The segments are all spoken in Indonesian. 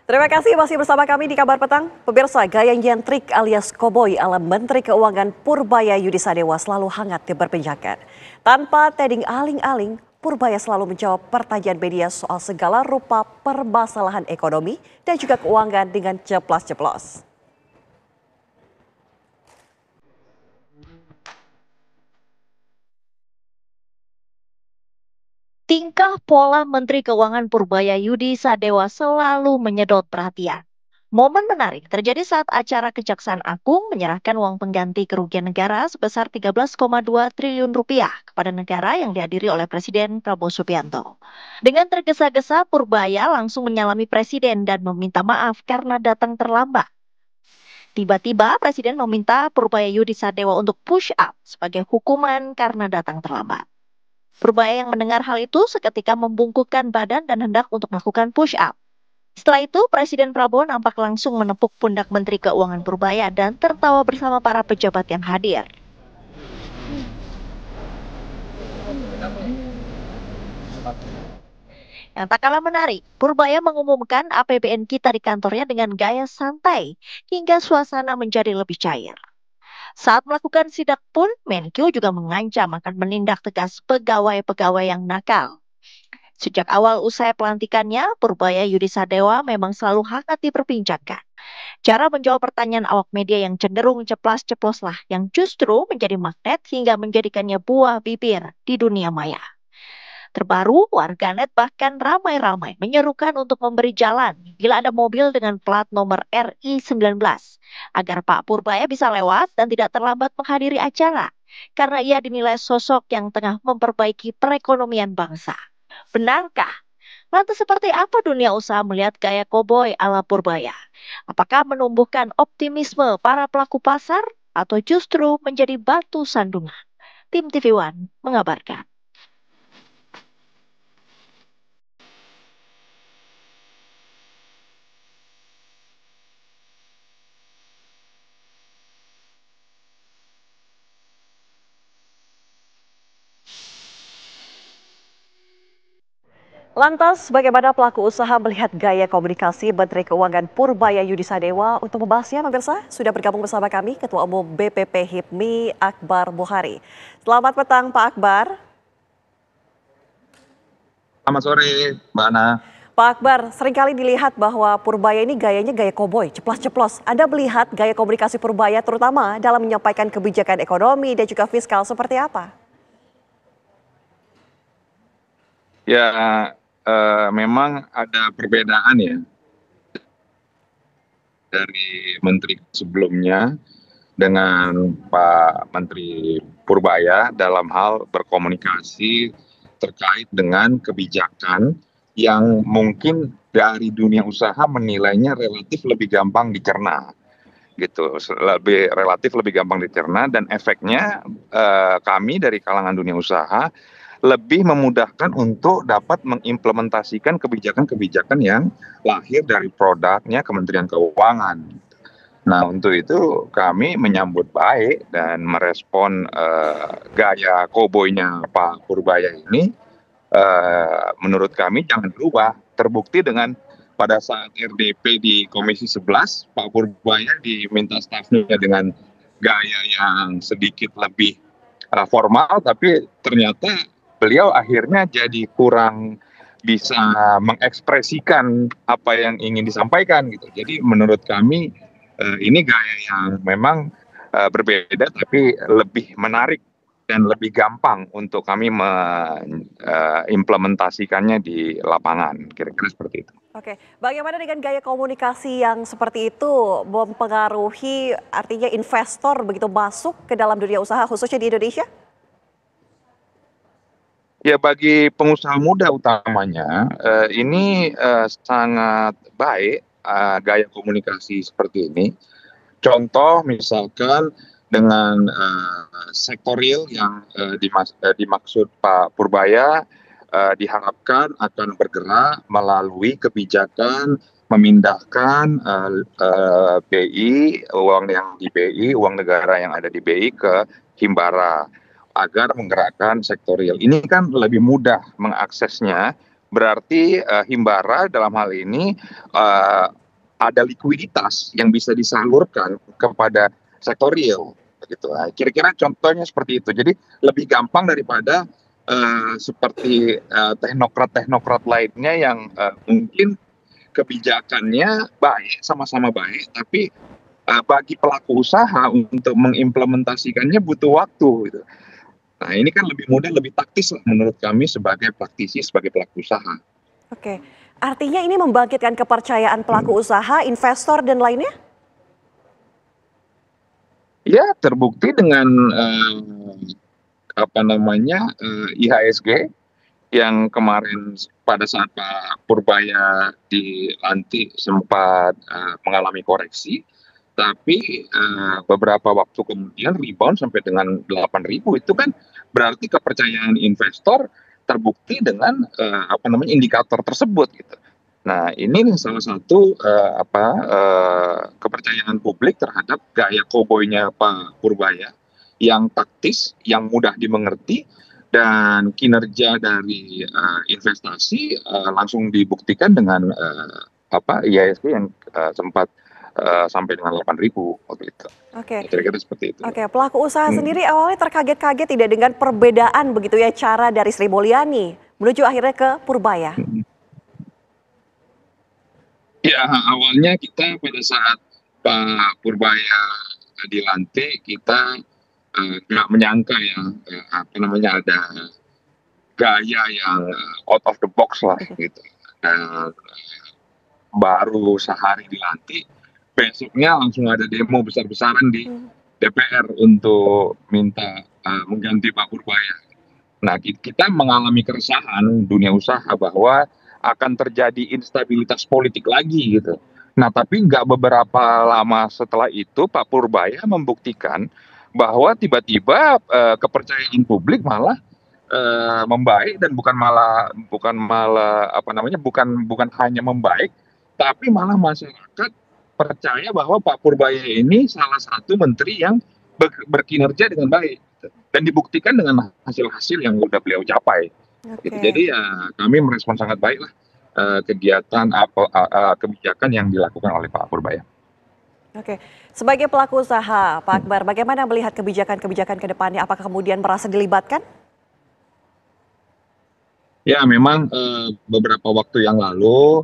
Terima kasih masih bersama kami di Kabar Petang. Pemirsa, gaya nyentrik alias koboi ala Menteri Keuangan Purbaya Yudi Sadewa selalu hangat diperbincangkan. Tanpa teding aling-aling, Purbaya selalu menjawab pertanyaan media soal segala rupa permasalahan ekonomi dan juga keuangan dengan ceplas-ceplos. Tingkah pola Menteri Keuangan Purbaya Yudi Sadewa selalu menyedot perhatian. Momen menarik terjadi saat acara Kejaksaan Agung menyerahkan uang pengganti kerugian negara sebesar 13,2 triliun rupiah kepada negara yang dihadiri oleh Presiden Prabowo Subianto. Dengan tergesa-gesa, Purbaya langsung menyalami Presiden dan meminta maaf karena datang terlambat. Tiba-tiba Presiden meminta Purbaya Yudi Sadewa untuk push up sebagai hukuman karena datang terlambat. Purbaya yang mendengar hal itu seketika membungkukkan badan dan hendak untuk melakukan push up. Setelah itu, Presiden Prabowo nampak langsung menepuk pundak Menteri Keuangan Purbaya dan tertawa bersama para pejabat yang hadir. Yang tak kalah menarik, Purbaya mengumumkan APBN kita di kantornya dengan gaya santai hingga suasana menjadi lebih cair. Saat melakukan sidak pun, Menkyu juga mengancam akan menindak tegas pegawai-pegawai yang nakal. Sejak awal usai pelantikannya, Purbaya Yudi Sadewa memang selalu hangat diperbincangkan. Cara menjawab pertanyaan awak media yang cenderung ceplas-ceplos lah yang justru menjadi magnet hingga menjadikannya buah bibir di dunia maya. Terbaru, warganet bahkan ramai-ramai menyerukan untuk memberi jalan bila ada mobil dengan plat nomor RI19 agar Pak Purbaya bisa lewat dan tidak terlambat menghadiri acara karena ia dinilai sosok yang tengah memperbaiki perekonomian bangsa. Benarkah? Lantas seperti apa dunia usaha melihat gaya koboi ala Purbaya? Apakah menumbuhkan optimisme para pelaku pasar atau justru menjadi batu sandungan? Tim TV One mengabarkan. Lantas, bagaimana pelaku usaha melihat gaya komunikasi Menteri Keuangan Purbaya Yudi Sadewa? Untuk membahasnya, pemirsa, sudah bergabung bersama kami Ketua Umum BPP HIPMI Akbar Buhari. Selamat petang, Pak Akbar. Selamat sore, Mbak Ana. Pak Akbar, seringkali dilihat bahwa Purbaya ini gayanya gaya koboi, ceplas-ceplos. Anda melihat gaya komunikasi Purbaya terutama dalam menyampaikan kebijakan ekonomi dan juga fiskal seperti apa? Ya, memang ada perbedaan ya dari menteri sebelumnya dengan Pak Menteri Purbaya dalam hal berkomunikasi terkait dengan kebijakan yang mungkin dari dunia usaha menilainya relatif lebih gampang dicerna gitu, relatif lebih gampang dicerna dan efeknya kami dari kalangan dunia usaha lebih memudahkan untuk dapat mengimplementasikan kebijakan-kebijakan yang lahir dari produknya Kementerian Keuangan. Nah, untuk itu kami menyambut baik dan merespon gaya koboinya Pak Purbaya ini. Menurut kami jangan berubah. Terbukti dengan pada saat RDP di Komisi 11, Pak Purbaya diminta stafnya dengan gaya yang sedikit lebih formal, tapi ternyata beliau akhirnya jadi kurang bisa mengekspresikan apa yang ingin disampaikan gitu. Jadi menurut kami ini gaya yang memang berbeda tapi lebih menarik dan lebih gampang untuk kami mengimplementasikannya di lapangan, kira-kira seperti itu. Oke, bagaimana dengan gaya komunikasi yang seperti itu mempengaruhi artinya investor begitu masuk ke dalam dunia usaha khususnya di Indonesia? Ya, bagi pengusaha muda utamanya, ini sangat baik gaya komunikasi seperti ini. Contoh misalkan dengan sektor real yang dimaksud Pak Purbaya diharapkan akan bergerak melalui kebijakan memindahkan BI, uang yang di BI, uang negara yang ada di BI ke Himbara agar menggerakkan sektor real. Ini kan lebih mudah mengaksesnya berarti Himbara dalam hal ini eh, ada likuiditas yang bisa disalurkan kepada sektor real, begitu. Nah, kira-kira contohnya seperti itu. Jadi lebih gampang daripada seperti teknokrat-teknokrat lainnya yang mungkin kebijakannya baik, sama-sama baik, tapi bagi pelaku usaha untuk mengimplementasikannya butuh waktu gitu. Nah, ini kan lebih mudah, lebih taktis lah menurut kami sebagai praktisi, sebagai pelaku usaha. Oke, artinya ini membangkitkan kepercayaan pelaku usaha, investor dan lainnya? Ya, terbukti dengan IHSG yang kemarin pada saat Pak Purbaya dilantik sempat mengalami koreksi, tapi beberapa waktu kemudian rebound sampai dengan 8.000, itu kan berarti kepercayaan investor terbukti dengan indikator tersebut gitu. Nah, ini salah satu kepercayaan publik terhadap gaya koboynya Pak Purbaya yang taktis, yang mudah dimengerti, dan kinerja dari investasi langsung dibuktikan dengan IHSG yang sempat sampai dengan 8.000 waktu itu. Oke. Kira-kira seperti itu. Oke, pelaku usaha sendiri awalnya terkaget-kaget tidak dengan perbedaan begitu ya cara dari Sri Mulyani menuju akhirnya ke Purbaya. Ya, awalnya kita pada saat Pak Purbaya dilantik, kita nggak menyangka ya ada gaya yang out of the box lah gitu. Baru sehari dilantik, besoknya langsung ada demo besar-besaran di DPR untuk minta mengganti Pak Purbaya. Nah, kita mengalami keresahan dunia usaha bahwa akan terjadi instabilitas politik lagi gitu. Nah, tapi nggak beberapa lama setelah itu Pak Purbaya membuktikan bahwa tiba-tiba kepercayaan publik malah membaik, dan bukan hanya membaik, tapi malah masyarakat percaya bahwa Pak Purbaya ini salah satu menteri yang berkinerja dengan baik, dan dibuktikan dengan hasil-hasil yang sudah beliau capai. Oke. Jadi ya kami merespon sangat baik lah kegiatan kebijakan yang dilakukan oleh Pak Purbaya. Oke, sebagai pelaku usaha, Pak Akbar, bagaimana melihat kebijakan-kebijakan ke depannya? Apakah kemudian merasa dilibatkan? Ya, memang beberapa waktu yang lalu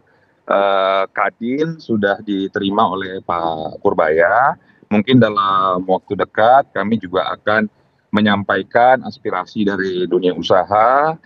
Kadin sudah diterima oleh Pak Purbaya. Mungkin dalam waktu dekat kami juga akan menyampaikan aspirasi dari dunia usaha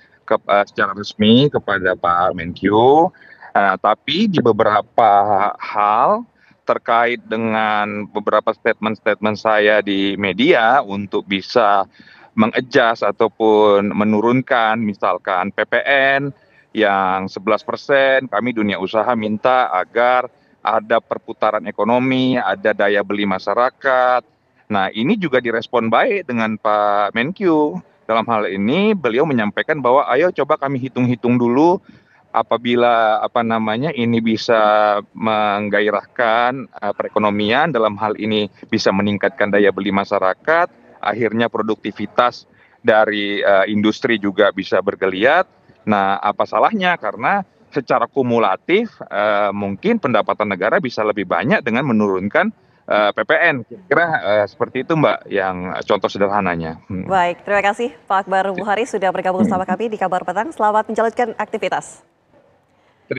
secara resmi kepada Pak Menkyu. Tapi di beberapa hal terkait dengan beberapa statement-statement saya di media untuk bisa mengadjust ataupun menurunkan misalkan PPN yang 11%, kami dunia usaha minta agar ada perputaran ekonomi, ada daya beli masyarakat. Nah, ini juga direspon baik dengan Pak Menkyu. Dalam hal ini beliau menyampaikan bahwa ayo coba kami hitung-hitung dulu, apabila ini bisa menggairahkan perekonomian, dalam hal ini bisa meningkatkan daya beli masyarakat, akhirnya produktivitas dari industri juga bisa bergeliat. Nah, apa salahnya, karena secara kumulatif mungkin pendapatan negara bisa lebih banyak dengan menurunkan PPN. Kira-kira seperti itu, Mbak, yang contoh sederhananya. Baik, terima kasih Pak Akbar Buhari sudah bergabung bersama kami di Kabar Petang. Selamat menjalankan aktivitas.